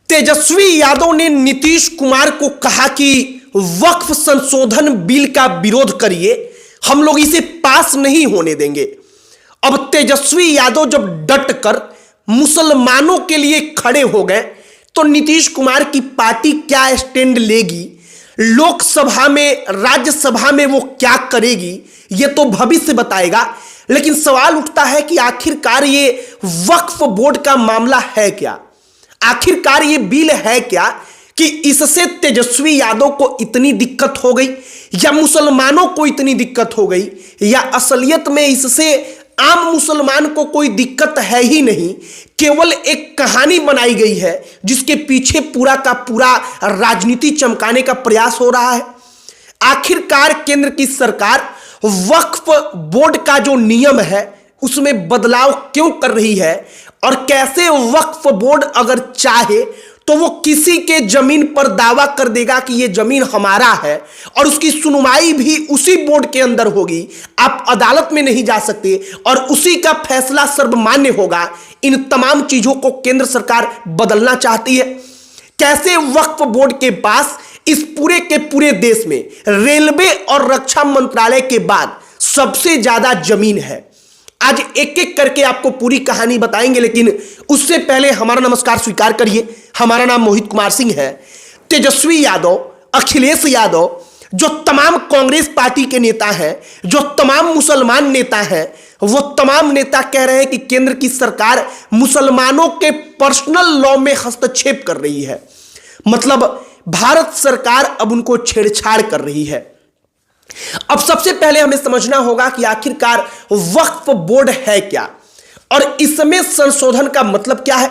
तेजस्वी यादव ने नीतीश कुमार को कहा कि वक्फ संशोधन बिल का विरोध करिए, हम लोग इसे पास नहीं होने देंगे। अब तेजस्वी यादव जब डट कर मुसलमानों के लिए खड़े हो गए तो नीतीश कुमार की पार्टी क्या स्टैंड लेगी, लोकसभा में राज्यसभा में वो क्या करेगी, ये तो भविष्य बताएगा। लेकिन सवाल उठता है कि आखिरकार ये वक्फ बोर्ड का मामला है क्या, आखिरकार ये बिल है क्या कि इससे तेजस्वी यादव को इतनी दिक्कत हो गई या मुसलमानों को इतनी दिक्कत हो गई, या असलियत में इससे आम मुसलमान को कोई दिक्कत है ही नहीं, केवल एक कहानी बनाई गई है जिसके पीछे पूरा का पूरा राजनीति चमकाने का प्रयास हो रहा है। आखिरकार केंद्र की सरकार वक्फ बोर्ड का जो नियम है उसमें बदलाव क्यों कर रही है, और कैसे वक्फ बोर्ड अगर चाहे तो वो किसी के जमीन पर दावा कर देगा कि ये जमीन हमारा है और उसकी सुनवाई भी उसी बोर्ड के अंदर होगी, आप अदालत में नहीं जा सकते और उसी का फैसला सर्वमान्य होगा। इन तमाम चीजों को केंद्र सरकार बदलना चाहती है। कैसे वक्फ बोर्ड के पास इस पूरे के पूरे देश में रेलवे और रक्षा मंत्रालय के बाद सबसे ज्यादा जमीन है। आज एक एक करके आपको पूरी कहानी बताएंगे, लेकिन उससे पहले हमारा नमस्कार स्वीकार करिए। हमारा नाम मोहित कुमार सिंह है। तेजस्वी यादव, अखिलेश यादव, जो तमाम कांग्रेस पार्टी के नेता हैं, जो तमाम मुसलमान नेता हैं, वो तमाम नेता कह रहे हैं कि केंद्र की सरकार मुसलमानों के पर्सनल लॉ में हस्तक्षेप कर रही है। मतलब भारत सरकार अब उनको छेड़छाड़ कर रही है। अब सबसे पहले हमें समझना होगा कि आखिरकार वक्फ बोर्ड है क्या और इसमें संशोधन का मतलब क्या है।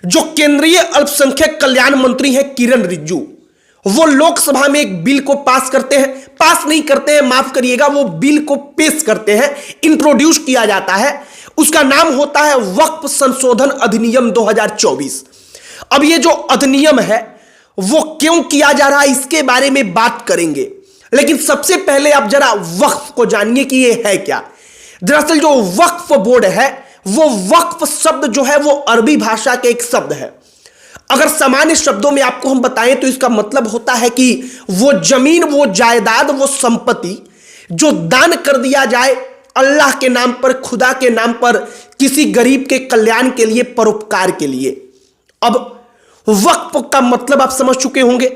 जो केंद्रीय अल्पसंख्यक कल्याण मंत्री हैं किरण रिजिजू, वो लोकसभा में एक बिल को पास करते हैं, पास नहीं करते हैं, माफ करिएगा, वो बिल को पेश करते हैं, इंट्रोड्यूस किया जाता है। उसका नाम होता है वक्फ संशोधन अधिनियम 2024। अब ये जो अधिनियम है वो क्यों किया जा रहा है इसके बारे में बात करेंगे, लेकिन सबसे पहले आप जरा वक्फ को जानिए कि ये है क्या। दरअसल जो वक्फ बोर्ड है, वो वक्फ शब्द जो है वो अरबी भाषा के एक शब्द है। अगर सामान्य शब्दों में आपको हम बताएं तो इसका मतलब होता है कि वो जमीन, वो जायदाद, वो संपत्ति जो दान कर दिया जाए अल्लाह के नाम पर, खुदा के नाम पर, किसी गरीब के कल्याण के लिए, परोपकार के लिए। अब वक्फ का मतलब आप समझ चुके होंगे।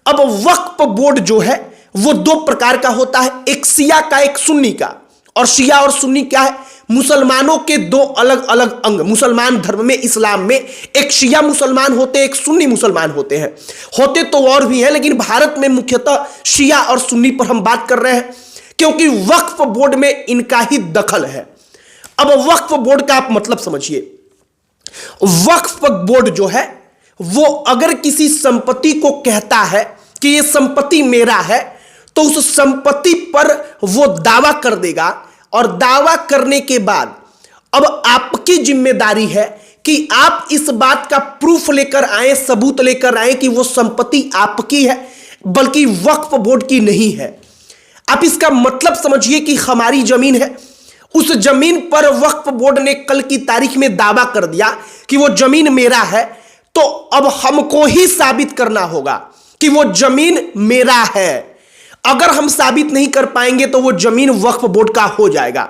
अब वक्फ बोर्ड जो है वो दो प्रकार का होता है, एक शिया का, एक सुन्नी का। और शिया और सुन्नी क्या है? मुसलमानों के दो अलग अलग अंग। मुसलमान धर्म में, इस्लाम में एक शिया मुसलमान होते हैं, एक सुन्नी मुसलमान होते हैं। होते तो और भी हैं, लेकिन भारत में मुख्यतः शिया और सुन्नी पर हम बात कर रहे हैं क्योंकि वक्फ बोर्ड में इनका ही दखल है। अब वक्फ बोर्ड का आप मतलब समझिए। वक्फ बोर्ड जो है वो अगर किसी संपत्ति को कहता है कि ये संपत्ति मेरा है, तो उस संपत्ति पर वो दावा कर देगा, और दावा करने के बाद अब आपकी जिम्मेदारी है कि आप इस बात का प्रूफ लेकर आए, सबूत लेकर आए कि वो संपत्ति आपकी है, बल्कि वक्फ बोर्ड की नहीं है। आप इसका मतलब समझिए कि हमारी जमीन है, उस जमीन पर वक्फ बोर्ड ने कल की तारीख में दावा कर दिया कि वो जमीन मेरा है, तो अब हमको ही साबित करना होगा कि वो जमीन मेरा है। अगर हम साबित नहीं कर पाएंगे तो वो जमीन वक्फ बोर्ड का हो जाएगा।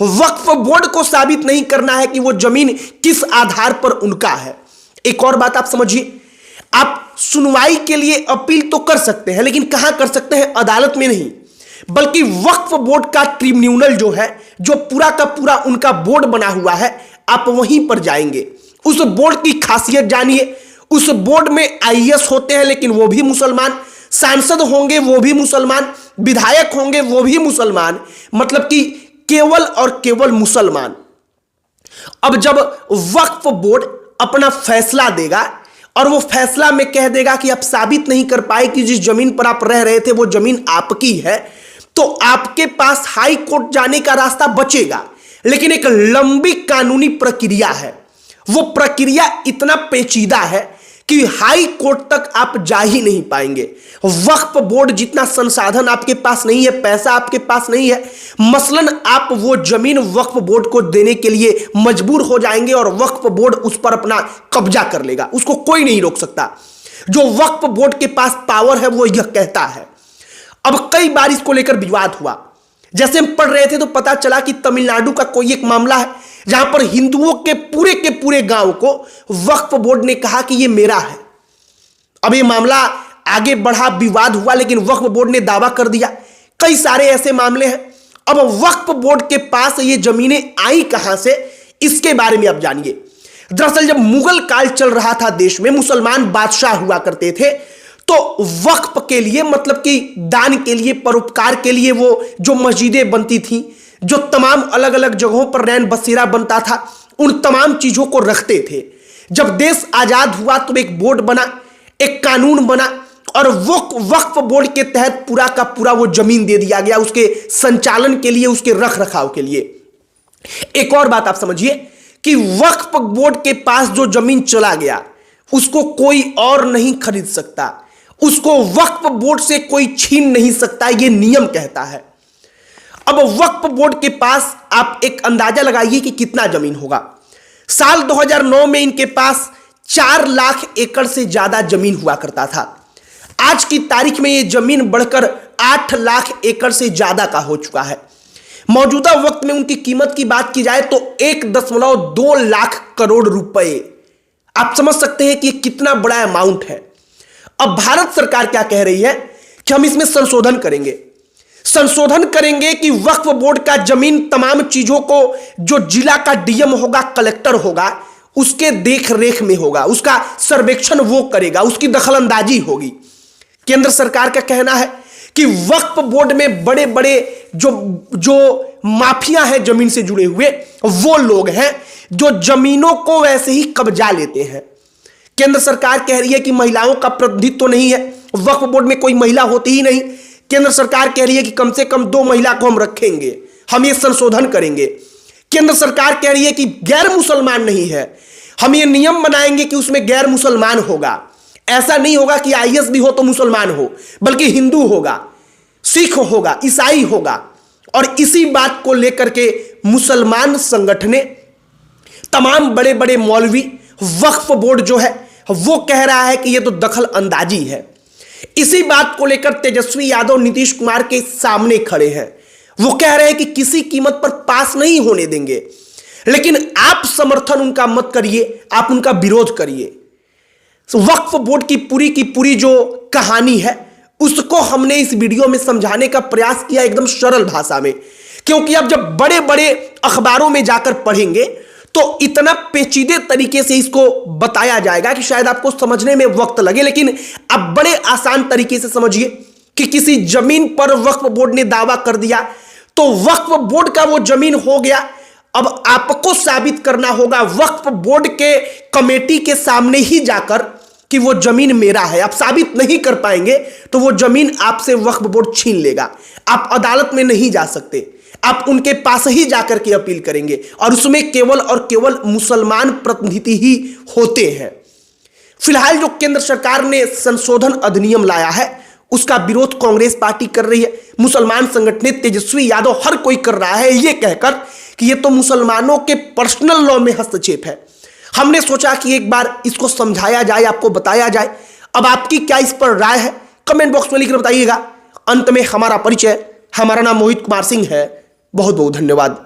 वक्फ बोर्ड को साबित नहीं करना है कि वो जमीन किस आधार पर उनका है। एक और बात आप समझिए, आप सुनवाई के लिए अपील तो कर सकते हैं, लेकिन कहां कर सकते हैं? अदालत में नहीं, बल्कि वक्फ बोर्ड का ट्रिब्यूनल जो है, जो पूरा का पूरा उनका बोर्ड बना हुआ है, आप वहीं पर जाएंगे। उस बोर्ड की खासियत जानिए। उस बोर्ड में आईएएस होते हैं, लेकिन वो भी मुसलमान, सांसद होंगे वो भी मुसलमान, विधायक होंगे वो भी मुसलमान, मतलब कि केवल और केवल मुसलमान। अब जब वक्फ बोर्ड अपना फैसला देगा और वो फैसला में कह देगा कि आप साबित नहीं कर पाए कि जिस जमीन पर आप रह रहे थे वो जमीन आपकी है, तो आपके पास हाई कोर्ट जाने का रास्ता बचेगा। लेकिन एक लंबी कानूनी प्रक्रिया है। वो प्रक्रिया इतना पेचीदा है कि हाई कोर्ट तक आप जा ही नहीं पाएंगे। वक्फ बोर्ड जितना संसाधन आपके पास नहीं है, पैसा आपके पास नहीं है, मसलन आप वो जमीन वक्फ बोर्ड को देने के लिए मजबूर हो जाएंगे और वक्फ बोर्ड उस पर अपना कब्जा कर लेगा। उसको कोई नहीं रोक सकता। जो वक्फ बोर्ड के पास पावर है वो यह कहता है। अब कई बार इसको लेकर विवाद हुआ। जैसे हम पढ़ रहे थे तो पता चला कि तमिलनाडु का कोई एक मामला है जहां पर हिंदुओं के पूरे गांव को वक्फ बोर्ड ने कहा कि ये मेरा है। अब ये मामला आगे बढ़ा, विवाद हुआ, लेकिन वक्फ बोर्ड ने दावा कर दिया। कई सारे ऐसे मामले हैं। अब वक्फ बोर्ड के पास ये जमीनें आई कहां से, इसके बारे में आप जानिए। दरअसल जब मुगल काल चल रहा था देश में, मुसलमान बादशाह हुआ करते थे, तो वक्फ के लिए, मतलब कि दान के लिए, परोपकार के लिए वो जो मस्जिदें बनती थी, जो तमाम अलग अलग जगहों पर रैन बसेरा बनता था, उन तमाम चीजों को रखते थे। जब देश आजाद हुआ तो एक बोर्ड बना, एक कानून बना और वो वक्फ बोर्ड के तहत पूरा का पूरा वो जमीन दे दिया गया उसके संचालन के लिए, उसके रख रखाव के लिए। एक और बात आप समझिए कि वक्फ बोर्ड के पास जो जमीन चला गया उसको कोई और नहीं खरीद सकता, उसको वक्फ बोर्ड से कोई छीन नहीं सकता, यह नियम कहता है। अब वक्फ बोर्ड के पास आप एक अंदाजा लगाइए कि कितना जमीन होगा। साल 2009 में इनके पास 4 लाख एकड़ से ज्यादा जमीन हुआ करता था। आज की तारीख में यह जमीन बढ़कर 8 लाख एकड़ से ज्यादा का हो चुका है। मौजूदा वक्त में उनकी कीमत की बात की जाए तो 1.2 लाख करोड़ रुपए। आप समझ सकते हैं कि कितना बड़ा अमाउंट है। अब भारत सरकार क्या कह रही है कि हम इसमें संशोधन करेंगे कि वक्फ बोर्ड का जमीन तमाम चीजों को जो जिला का डीएम होगा, कलेक्टर होगा, उसके देख रेख में होगा, उसका सर्वेक्षण वो करेगा, उसकी दखलंदाजी होगी। केंद्र सरकार का कहना है कि वक्फ बोर्ड में बड़े बड़े जो माफिया हैं जमीन से जुड़े हुए, वो लोग हैं जो जमीनों को वैसे ही कब्जा लेते हैं। केंद्र सरकार कह रही है कि महिलाओं का प्रतिनिधित्व तो नहीं है, वक्फ बोर्ड में कोई महिला होती ही नहीं। केंद्र सरकार कह रही है कि कम से कम 2 महिला को हम रखेंगे, हम ये संशोधन करेंगे। केंद्र सरकार कह रही है कि गैर मुसलमान नहीं है, हम ये नियम बनाएंगे कि उसमें गैर मुसलमान होगा। ऐसा नहीं होगा कि आईएस भी हो तो मुसलमान हो, बल्कि हिंदू होगा, सिख होगा, ईसाई होगा। और इसी बात को लेकर के मुसलमान संगठने, तमाम बड़े बड़े मौलवी, वक्फ बोर्ड जो है वो कह रहा है कि ये तो दखल अंदाजी है। इसी बात को लेकर तेजस्वी यादव नीतीश कुमार के सामने खड़े हैं। वो कह रहे हैं कि किसी कीमत पर पास नहीं होने देंगे, लेकिन आप समर्थन उनका मत करिए, आप उनका विरोध करिए। वक्फ बोर्ड की पूरी जो कहानी है उसको हमने इस वीडियो में समझाने का प्रयास किया एकदम सरल भाषा में, क्योंकि अब जब बड़े बड़े अखबारों में जाकर पढ़ेंगे तो इतना पेचीदे तरीके से इसको बताया जाएगा कि शायद आपको समझने में वक्त लगे। लेकिन आप बड़े आसान तरीके से समझिए कि किसी जमीन पर वक्फ बोर्ड ने दावा कर दिया तो वक्फ बोर्ड का वो जमीन हो गया। अब आपको साबित करना होगा वक्फ बोर्ड के कमेटी के सामने ही जाकर कि वो जमीन मेरा है। आप साबित नहीं कर पाएंगे तो वो जमीन आपसे वक्फ बोर्ड छीन लेगा। आप अदालत में नहीं जा सकते, आप उनके पास ही जाकर के अपील करेंगे, और उसमें केवल और केवल मुसलमान प्रतिनिधि ही होते हैं। फिलहाल जो केंद्र सरकार ने संशोधन अधिनियम लाया है उसका विरोध कांग्रेस पार्टी कर रही है, मुसलमान संगठन तेजस्वी यादव, हर कोई कर रहा है ये कहकर कि ये तो मुसलमानों के पर्सनल लॉ में हस्तक्षेप है। हमने सोचा कि एक बार इसको समझाया जाए, आपको बताया जाए। अब आपकी क्या इस पर राय है कमेंट बॉक्स में लिखकर बताइएगा। अंत में हमारा परिचय, हमारा नाम मोहित कुमार सिंह है। बहुत बहुत धन्यवाद।